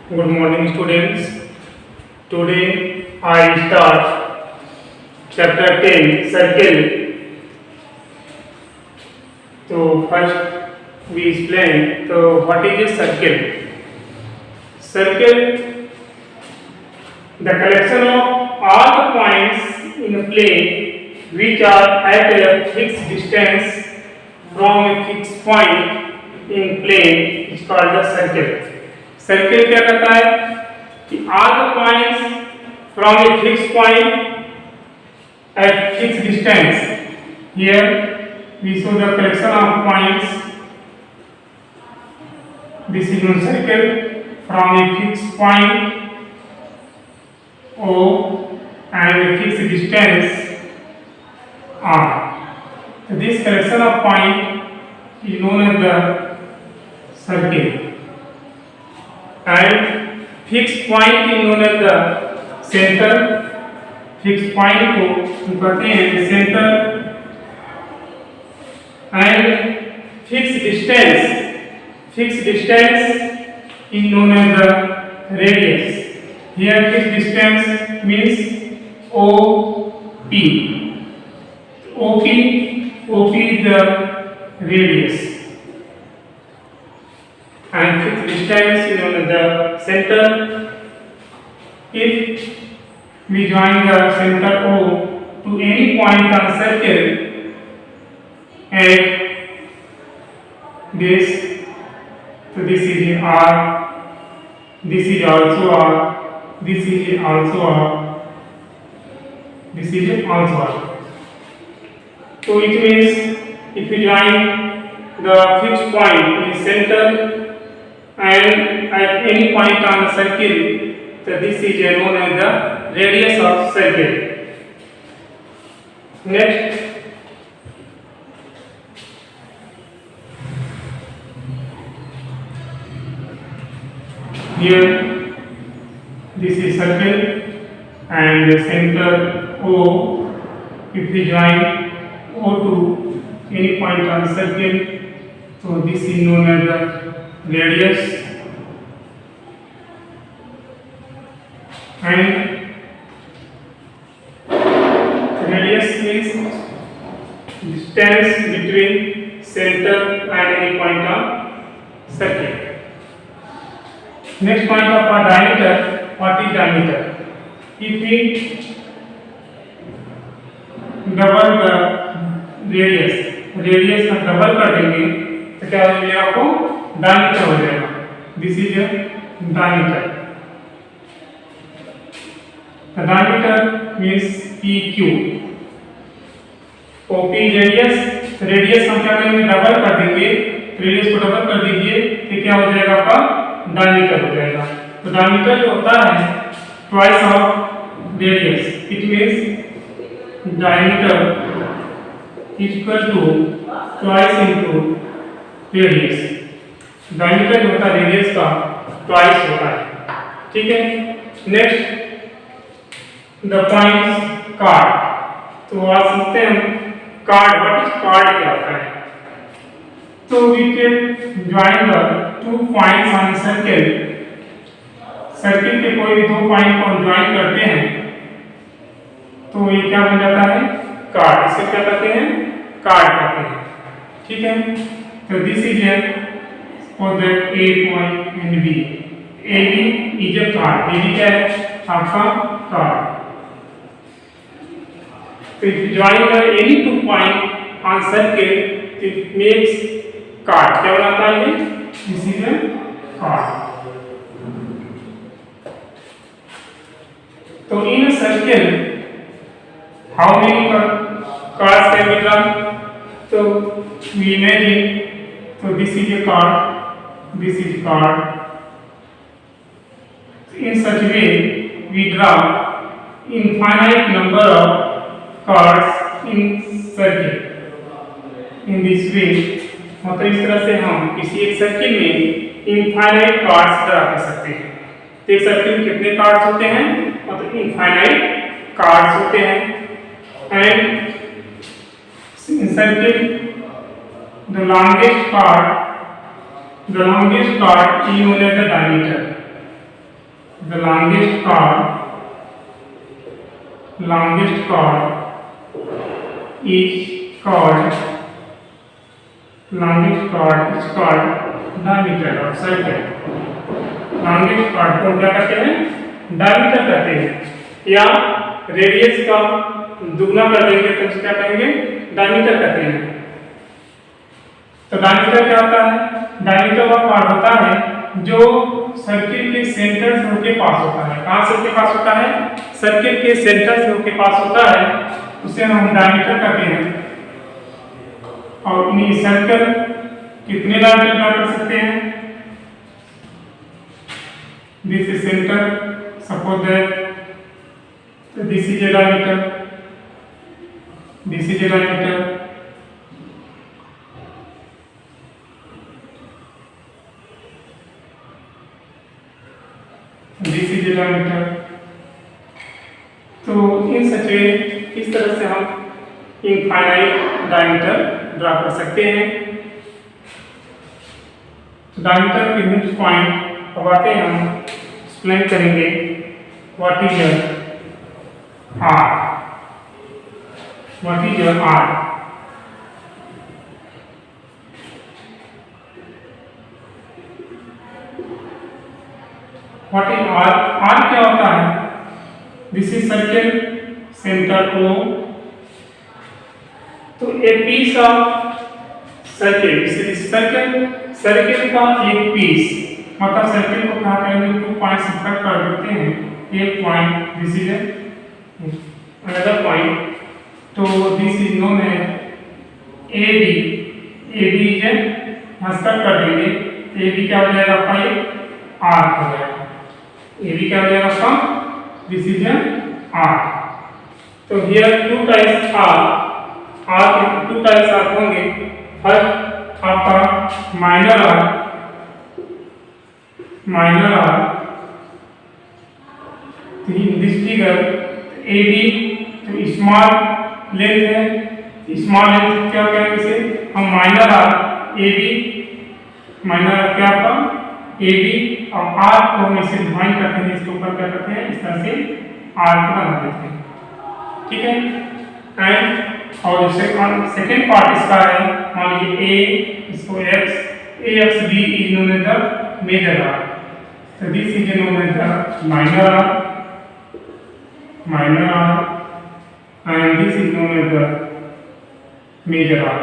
Good morning, students. Today I start chapter 10 Circle. So, first we explain. So, what is a circle? Circle, the collection of all the points in a plane which are at a fixed distance from a fixed point in plane is called a circle. Circle क्या कहता है कि all the points from a fixed point at fixed distance. Here we show the collection of points. This is one circle from a fixed point O and a fixed distance R. So this collection of point is known as the circle. And fixed point is known as the center. Fixed point को हम कहते हैं center. And fixed distance is known as the radius. Here fixed distance means OP. OP is the radius. And fixed distance is known as the center. If we join the center O to any point on circle at this, so this is R, this is also R, this is also R, this is also R. So it means if we join the fixed point in center and at any point on the circle, so this is known as the radius of circle. Next, here this is circle and the center O. If we join O to any point on the circle, so this is known as the radius. And radius means distance between center and any point on circle. Next point of our diameter. What is diameter? If we double the radius का double कर देंगे तो क्या हो जाएगा? आपको diameter हो जाएगा. This is diameter. The diameter means PQ. OP radius हम क्या करेंगे? डबल कर देंगे. रेडियस को डबल कर दीजिए तो क्या हो जाएगा? आपका डायमीटर हो जाएगा. तो डायमीटर जो होता है twice of radius. It means diameter equal to twice into radius. Diameter जो होता है रेडियस का ट्वाइस होता है. ठीक है. Next the points card. तो आज सीखते हैं कार्ड. व्हाट इज कार्ड क्या होता है? तो we can join the two points on a circle. Circle के कोई भी दो पॉइंट को ज्वाइन करते हैं तो ये क्या बन जाता है? कार्ड. इसे क्या कहते हैं? कार्ड कहते हैं. ठीक है. तो this is for the A point and B. AB is a card. AB क्या है? आपका card. So if you join the any two point on circle, it makes card. क्या बनाता है ये? This is a card. तो in a circle, how many cards can be drawn? So we imagine. So this is a card. This is a card. In such a way, we draw infinite number of cards in circle. In this way, मतलब इस तरह से हम किसी एक circle में infinite cards draw कर सकते हैं. तो एक सर्किल में कितने कार्ड्स होते हैं? मतलब इनफाइनाइट कार्ड्स होते हैं. And in circle the longest card is known as the diameter. the longest chord is called diameter of circle. longest chord को क्या कहते हैं? डायमीटर कहते हैं, या रेडियस का दुगना कर देंगे तो क्या कहेंगे? डायमीटर कहते हैं। तो डायमीटर क्या होता है? डायमीटर वह पार्ट होता है जो सर्किल के सेंटर से होके पास होता है। कहाँ से होके पास होता है? सर्किल के सेंटर से होके पास होता है, उसे हम डायमीटर कहते हैं। और इन सर्कल कितने डायमीटर ड्रा कर सकते हैं? This is centre, suppose that this is a diameter, this is a diameter, this is a diameter. तो इन सच इस तरह से हम इनफाइनाइट डायमीटर ड्रा कर सकते हैं। तो डायमीटर के नेक्स्ट पॉइंट अब आते हैं, हम एक्सप्लेन करेंगे what is arc. What is arc? What is arc? Arc क्या होता है? This is circle centre O। तो a piece of circle, circle का एक पीस, मतलब सर्किल को क्या करेंगे? 2 पॉइंट्स कट कर देते हैं। एक point, this is another point, तो this is known as AB। AB is यहाँ कट कर देंगे, AB क्या हो जाएगा आपका? ये R हो जाएगा। AB क्या हो जाएगा आपका? This is R। तो हियर 2 टाइप्स R के 2 टाइप्स R होंगे। फर्स्ट आपका minor R, in this figure AB तो स्मॉल लेंथ है, स्मॉल लेंथ क्या कहेंगे इसे हम? माइनर R AB, माइनर क्या आपका? AB, और R को हम इसे डिफाइन करते हैं, इसके ऊपर क्या करते हैं? इस तरह से R को बना देते हैं, ठीक है। एंड और सेकेंड पार्ट इसका है, मान लीजिए A, इसको AXB is known as the major R। So this is known as the minor R, and this is known as the major R.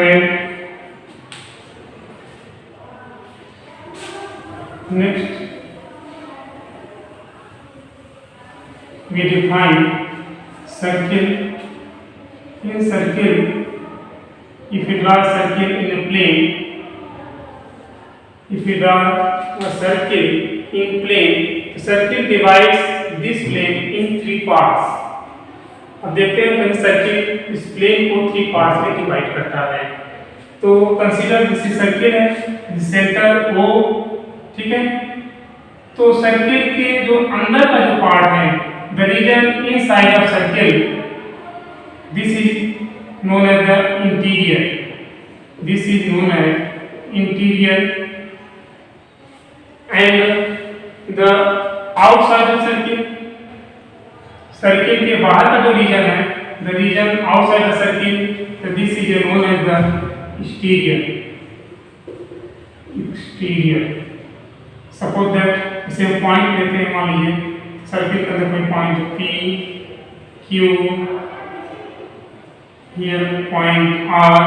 And next we define circle. In circle, if you draw a circle in a plane, the circle divides this plane in 3 parts. अब देखते हैं कि circle इस plane को 3 parts में divide करता है। तो कंसीडर दिस सर्किल है, सेंटर O, ठीक है। तो सर्किल के जो अंदर का जो पार्ट है, the region inside of circle, this is known as the interior. This is known as interior, and the outside of circle, circle के बाहर का जो रीजन है, the region outside the circle, so this is known as the exterior. Suppose that इसे point लेते हैं, मान लीजिए सर्किल के अंदर कोई point P, Q, here point R.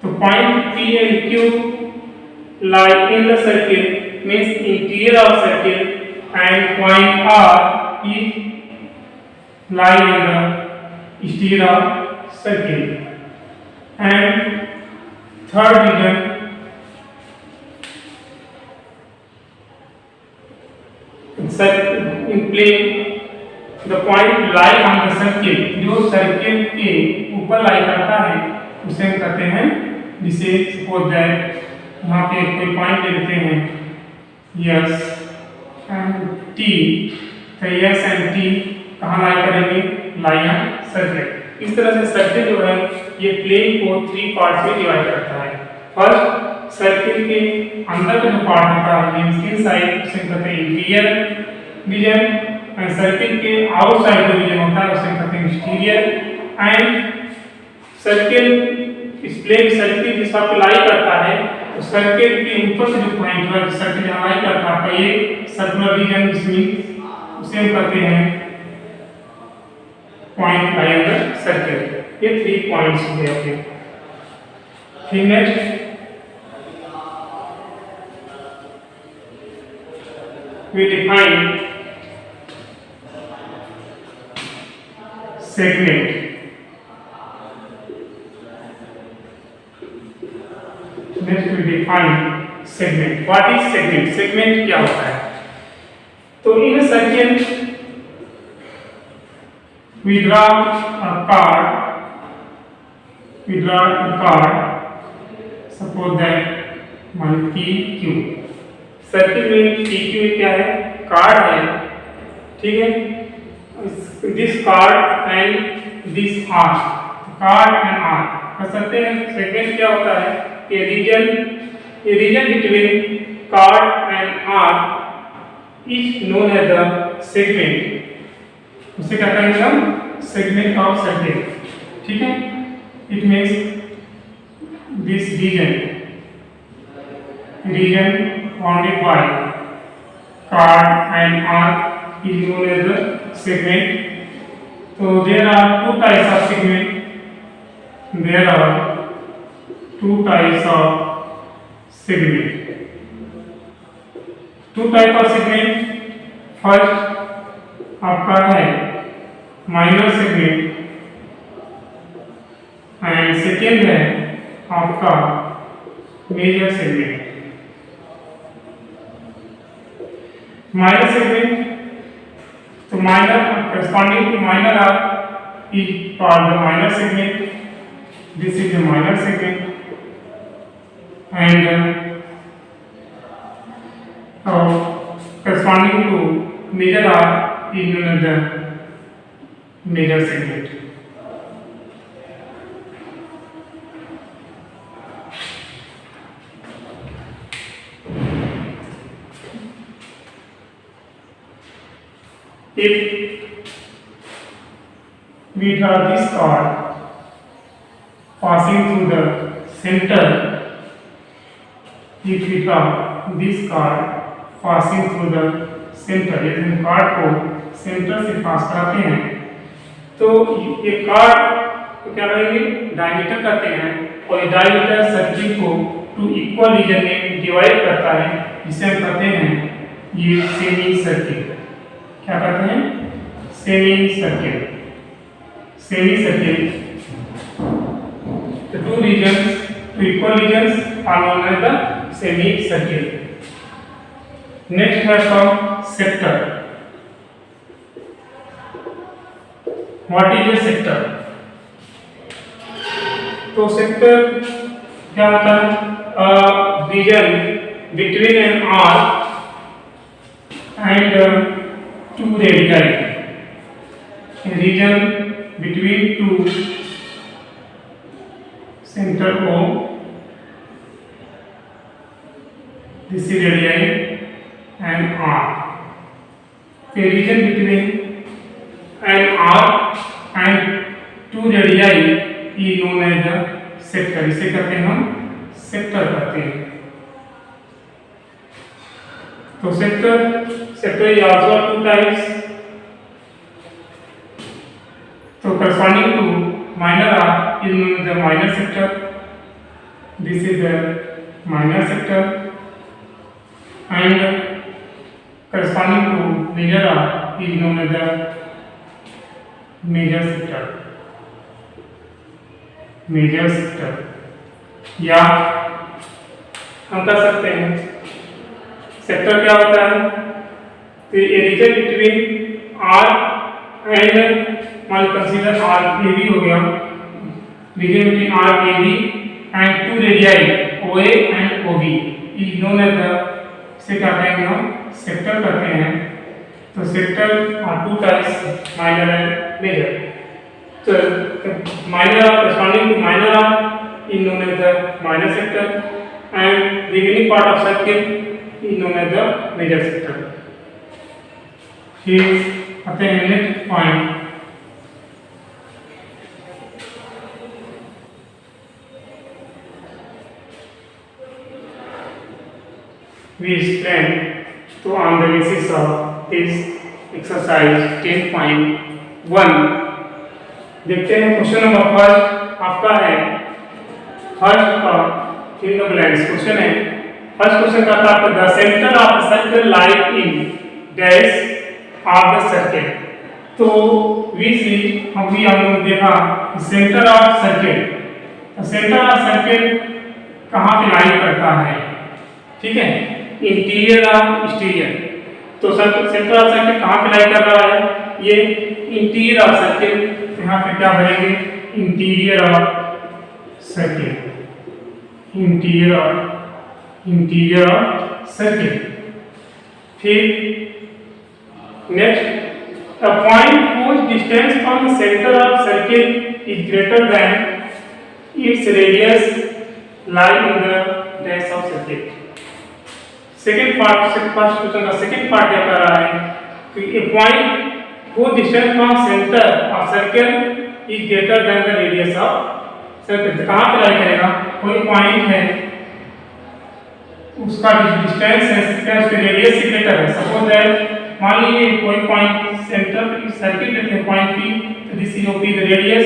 तो point P and Q lie in the circle, means interior of circle, and point R is lie in the exterior of circle. And third region, in plane, the point lie on the circle, जो circle के ऊपर लाई करता है उसे हम कहते हैं, जिसे सपोज दैट यहाँ पे कोई पॉइंट लेते हैं S and T, तो S and T कहाँ लाई करेंगे? Lie on circle. इस तरह से सर्किल जो है ये प्लेन को 3 पार्ट्स में डिवाइड करता है। फर्स्ट सर्किल के अंदर का जो पार्ट होता है मींस इनसाइड उसे कहते हैं इंटीरियर रीजन, एंड सर्किल के आउटसाइड जो रीजन होता है उसे कहते हैं एक्सटीरियर। एंड सर्किल इस प्लेन सर्किल जिस पर लाई करता है तो सर्किल के ऊपर से जो पॉइंट है सर्किल जहाँ लाई करता है आपका ये सर्कुलर रीजन इसमें उसे हम कहते हैं पॉइंट लाई अंडर सर्किल। ये 3 पॉइंट्स हो गए आपके। फिर next we define segment। Next we define segment। What is segment? Segment क्या होता है? तो in a circle we draw a card। We draw a card। Suppose that one PQ। सर्किल में PQ क्या है? कार्ड है, ठीक है। This chord and this arc, chord and arc कर सकते हैं। सेगमेंट क्या होता है? ये region between chord and arc is known as the segment. उसे क्या कहेंगे हम? सेगमेंट ऑफ सर्किल, ठीक है। It means this region bounded by card and arc is known as the segment। So there are two types of segment। There are two types of segment। Two type of segment। First आपका है minor segment and second है आपका major segment। minor segment, so minor corresponding to minor arc is called the minor segment। This is the minor segment, and corresponding to major arc is known as the major segment। If we draw this card passing through the center, if we draw this card passing through the center, यदि हम card को centre से पास कराते हैं तो ये card को क्या करेंगे? डायमीटर कहते हैं, और ये डायमीटर सर्किल को 2 इक्वल रीजन में डिवाइड करता है, जिसे हम कहते हैं ये सेमी सर्किल। क्या कहते हैं? Semi circle. Semi circle, the two regions, 2 equal regions are known as the semi circle। Next है from sector। What is a sector? तो सेक्टर क्या होता है? Region between an arc and 2 radii। Region between 2 center O, this is radii and arc। The region between an arc and 2 radii is known as the sector। इसे कहते हैं हम sector कहते हैं। तो sector is also 2 types। So corresponding to minor arc is known as the minor sector। This is the minor sector। And corresponding to major arc is known as the major sector। major sector या हम कह सकते हैं sector क्या होता है? तो ये रीजन बिटवीन आर्क एंड, मान कंसीडर आर्क ए बी हो गया, region between arc A B and 2 radii O A and O B is known as the, इसे क्या कहेंगे हम? सेक्टर कहते हैं। तो sector are 2 types, minor and major. तो minor arc corresponding to minor arc is known as the minor sector, and remaining part of circle is known as the major sector. फिर आते हैं next point, we explain to on the basis of this exercise 10.1 देखते हैं question number first आपका है, first का fill the blanks question है। First question का था आपका the centre of the circle lie in dash of the circle. तो वी सी हम लोग देखा centre of circle, centre of circle कहाँ पे लाई करता है, ठीक है, इंटीरियर ऑफ एक्सटीरियर। तो सेंटर ऑफ सर्कल कहाँ पे लाई कर रहा है, ये इंटीरियर ऑफ सर्कल, यहाँ पे क्या भरेंगे, interior of circle, interior of circle. फिर next, a point whose distance from the center of circle is greater than its radius lie in the dash of circle। Second part, first question का second part क्या कर रहा है कि ए point whose distance from center of circle is greater than the radius of circle। तो कहाँ पे लाई करेगा, कोई पॉइंट है उसका डिस्टेंस है, उसके रेडियस से ग्रेटर है। सपोज दैट मान लीजिए कोई पॉइंट सेंटर सर्किल लेते हैं पॉइंट पी, तो this is OP the radius,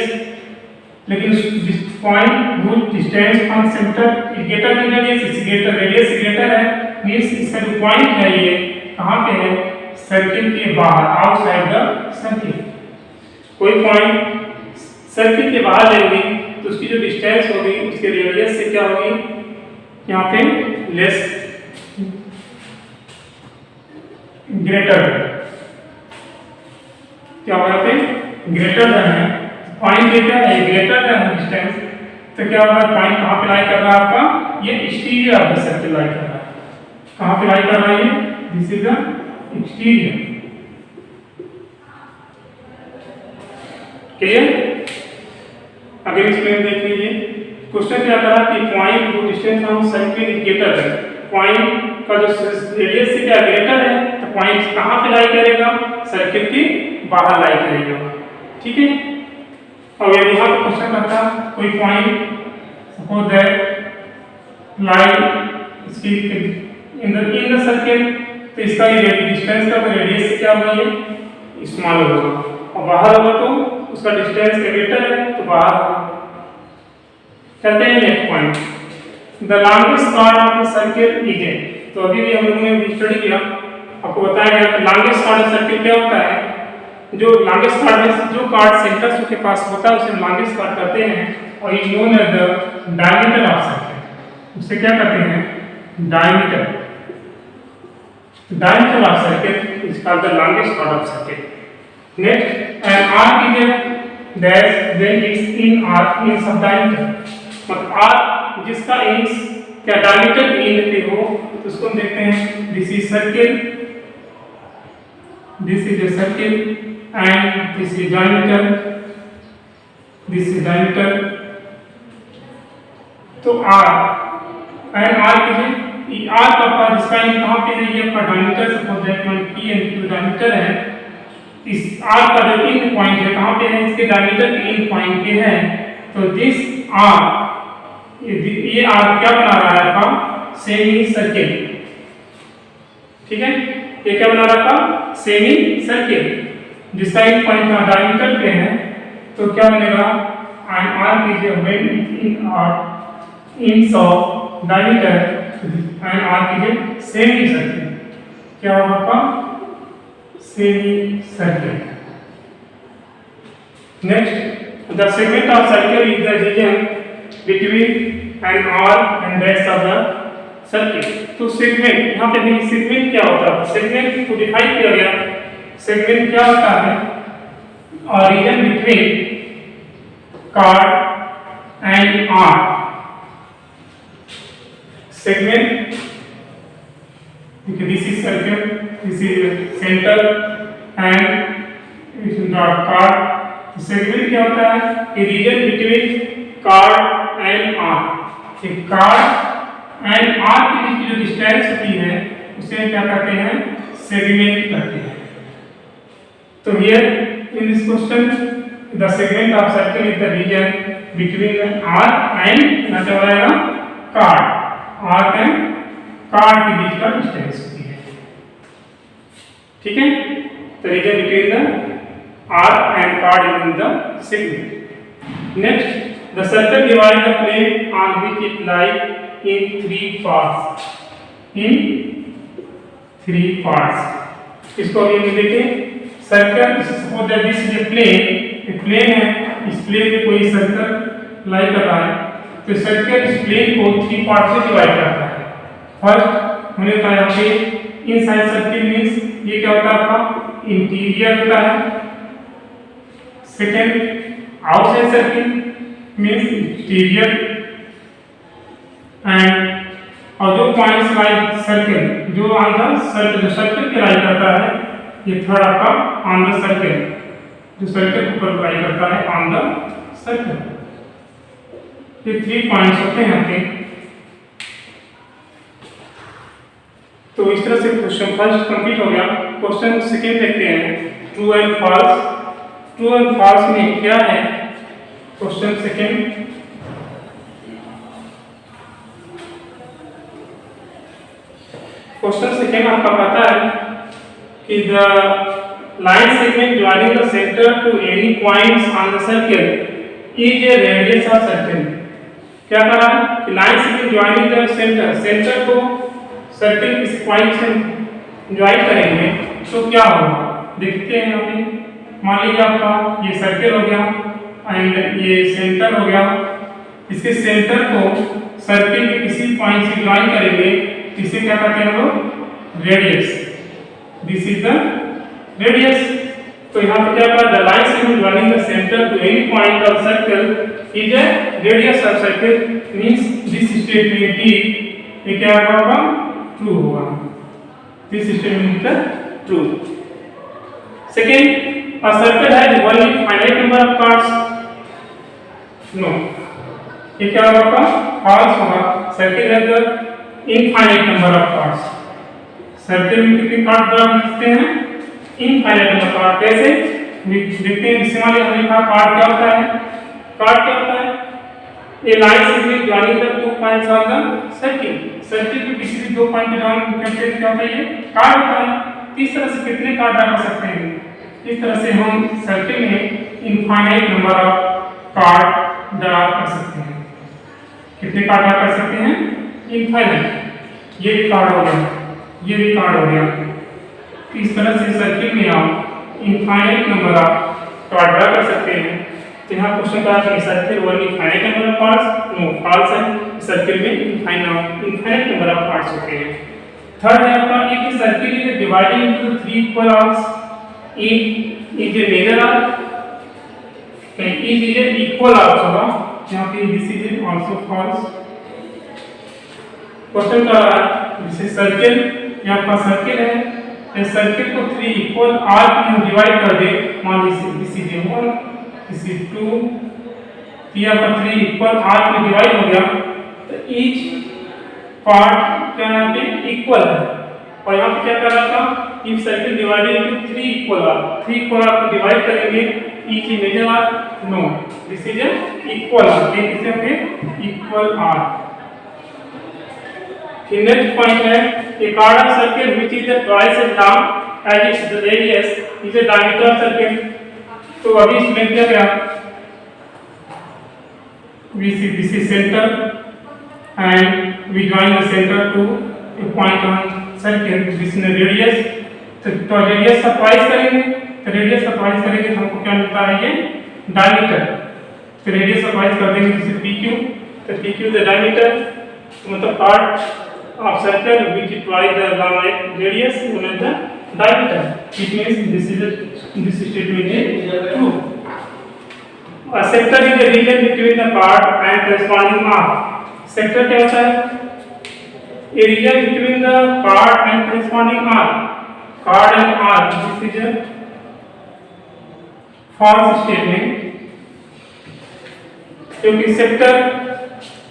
लेकिन this point whose distance from center is greater than radius, इस ग्रेटर रेडियस से ग्रेटर है, मींस इसका जो पॉइंट है ये कहाँ पे है, सर्किल के बाहर, आउटसाइड द सर्किल। कोई पॉइंट सर्किल के बाहर लेंगे तो उसकी जो डिस्टेंस होगी उसके रेडियस से क्या होगी, यहाँ पे लेस ग्रेटर, क्या होगा यहाँ पे ग्रेटर देन है, पॉइंट क्या है ग्रेटर देन डिस्टेंस, तो क्या होगा पॉइंट कहाँ पे लाई कर रहा है आपका, ये एक्सटीरियर ऑफ द सर्किल लाई कर रहा है। कहाँ पे लाई कर रहा है ये, this is the exterior, clear. अगले एक्सप्लेन देख लीजिए, क्वेश्चन क्या करा कि पॉइंट को distance from circle is greater है, पॉइंट का जो रेडियस से क्या ग्रेटर है, तो पॉइंट कहाँ पे लाई करेगा, सर्किल के बाहर लाई करेगा, ठीक है। और यदि यहाँ पे क्वेश्चन करता कोई पॉइंट सपोज दैट लाई इसकी इन द सर्किल, तो इसका ये डिस्टेंस का रेडियस क्या होगा, ये स्मॉल होगा, और बाहर होगा तो उसका डिस्टेंस ग्रेटर है तो बाहर होगा। चलते हैं next point, the longest part of the circle is a. तो अभी भी हम लोगों ने स्टडी किया, आपको बताया गया लॉन्गेस्ट पार्ट ऑफ सर्किल क्या होता है, जो लॉन्गेस्ट पार्ट में जो पार्ट सेंटर के पास होता है उसे हम लॉन्गेस्ट पार्ट कहते हैं, और ये known as the diameter of circle, उसे क्या कहते हैं, diameter, diameter of circuit is called the longest part of circuit. Next, an arc is a dash when it's in arc in sub diameter, मतलब arc जिसका ends क्या diameter के end पे हो तो उसको हम देखते हैं this is circle, this is a circle and this is diameter, this is diameter। तो arc and arc is arc का पार्ट जिसका इन कहाँ पे है, ये आपका diameter, suppose that P and Q diameter है, इस आर का जो इन पॉइंट है कहाँ पे है, इसके डायमीटर के इन पॉइंट पे है, तो दिस आर, ये आर क्या बना रहा है आपका, सेमी सर्किल, ठीक है, ये क्या बना रहा था, सेमी सर्किल, जिसका इन पॉइंट का डायमीटर पे है, तो क्या बनेगा, आर कीजिए when in arc ends of diameter and arc कीजिए सेमी सर्किल, क्या होगा आपका semicircle. Next, the segment of circle is the region between an arc and dash of the circle. तो सेगमेंट, यहाँ पे भी सेगमेंट क्या होता है, सेगमेंट को डिफाइन किया गया, सेगमेंट क्या होता है, और region between chord and arc. segment, this is circle, this is center and this is not card। segment क्या होता है, a region between card and arc, कि कार्ड एंड आर के बीच की जो डिस्टेंस होती है उसे क्या कहते हैं, सेगमेंट कहते हैं। तो here in this question the segment of circle is the region between arc and क्या रहेगा, कार्ड। आर एंड कार्ड के बीच का डिस्टेंस होती है, ठीक है। तो region between the arc and chord in the segment. Next, the circle divides the plane on which it lies in three parts. In three parts. इसको अभी हम देखें। Circle, suppose that this is a plane, एक plane है, इस plane पे कोई circle लाई कर रहा है, तो सर्कल इस प्लेन को 3 पार्ट में डिवाइड करता है। फर्स्ट हमने बताया यहाँ पे इनसाइड सर्कल मीन्स ये क्या होता है आपका, इंटीरियर होता है। Second outside circle means exterior, and और जो पॉइंट्स लाइक सर्कल जो ऑन द सर्कल, जो सर्कल के लाई करता है, ये थर्ड आपका ऑन द सर्कल, जो सर्कल के ऊपर लाई करता है ऑन द सर्कल। ये 3 पॉइंट्स होते हैं यहाँ पे। तो इस तरह से क्वेश्चन फर्स्ट कंप्लीट हो गया। क्वेश्चन सेकंड देखते हैं, true and false. True and false में क्या है, क्वेश्चन सेकेंड, क्वेश्चन सेकेंड आपका पता है कि the line segment joining the centre to any points on the circle is a radius of circle. क्या कह रहा है कि line segment joining the centre, centre को सर्कल किसी पॉइंट से ज्वाइन करेंगे तो क्या होगा, देखते हैं यहाँ पे। मान लीजिए आपका ये सर्कल हो गया एंड ये सेंटर हो गया, इसके सेंटर को सर्कल के किसी पॉइंट से ज्वाइन करेंगे, इसे क्या कहते हैं हम लोग, radius. This is the radius. तो यहाँ पे क्या कहा, the line segment joining the centre to any point of circle is a radius of circle, means this statement D ये क्या होगा, ट्रू होगा। This statement is true. Second, a circle has only finite number of parts. No, ये क्या होगा, false होगा। Circle है तो infinite number of parts. Circle में कितने पार्ट बना सकते हैं, इनफाइनाइट नंबर पार्ट। कैसे देखते हैं, इससे मान हमने कहा पार्ट क्या होता है, पार्ट क्या होता है, ये line segment joining the 2 points on the circle. Circle के किसी भी 2 पॉइंट पे ज्वाइन करते क्या होता है, ये कार्ड होता है। इस तरह से कितने कार्ड डाल सकते हैं, इस तरह से हम सर्कल में infinite number of chord draw कर सकते हैं। कितने कार्ड ड्रा कर सकते हैं, इनफाइनाइट। ये भी कार्ड हो गया, ये भी कार्ड हो गया। इस तरह से सर्कल में आप infinite number of chord draw कर सकते हैं। तो यहाँ क्वेश्चन का है circle one infinite number of parts, no false है। सर्कल में इनफाइनाइट नंबर ऑफ पार्ट्स होते हैं। थर्ड है आपका, एक circle is divided into 3 equal arcs. is a major arc and is a equal arc होगा। यहाँ पे this is also false। Question का जैसे सर्कल, यहाँ पर सर्कल है, इस सर्कल को 3 इक्वल आर्क में हम डिवाइड कर दे, मान लीजिए दिस इज 1, दिस इज 2, यहाँ पर 3 इक्वल आर्क में डिवाइड हो गया, तो ईच पार्ट क्या यहाँ पे इक्वल है। और यहाँ पे क्या कर रहा था, if circle divided into 3 equal arc, 3 equal arc को डिवाइड करेंगे, each is major arc, no this is equal arc, ये किसे होंगे, इक्वल आर्क। फिर नेक्स्ट पॉइंट है, a chord of circle which is twice as long as its radius is a diameter of circle। तो अभी इसमें क्या गया, we see this is center and we join the center to a point on circle, this is radius। तो radius का twice करेंगे, तो radius का ट्वाइस करेंगे तो हमको क्या मिलता है, ये डायमीटर। तो रेडियस का ट्वाइस कर देंगे, जैसे PQ, तो PQ द डायमीटर, मतलब part of circle which twice the radius known as the diameter, which means this statement is true। A sector is the region between the chord and corresponding arc। sector क्या होता है, a region between the chord and corresponding arc, chord and arc, this is a false statement, क्योंकि sector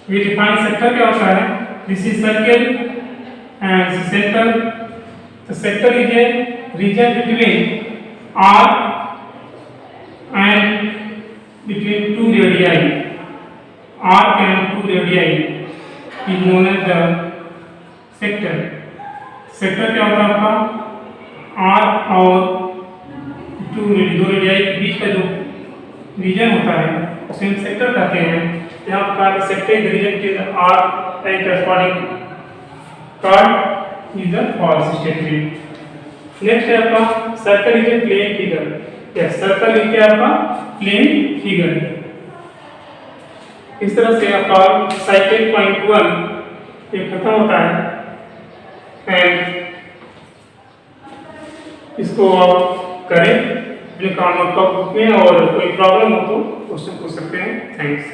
we define sector क्या होता है, this is circle and centre. तो sector is a region between arc and between two radii, arc and two radii is known as the sector. Sector क्या होता है आपका, arc और दो रेडियाई के बीच का जो रीजन होता है उसे हम सेक्टर कहते हैं। यहाँ पर सेक्टर रीजन के arc and corresponding chord is the false statement. Next है आपका circle is a plane figure. Yes, circle is क्या आपका प्लेन फिगर। इस तरह से आपका साइकिल पॉइंट 1 ये खत्म होता है एंड इसको आप करें अपने काम बुक में, और कोई प्रॉब्लम हो तो क्वेश्चन पूछ सकते हैं। थैंक्स।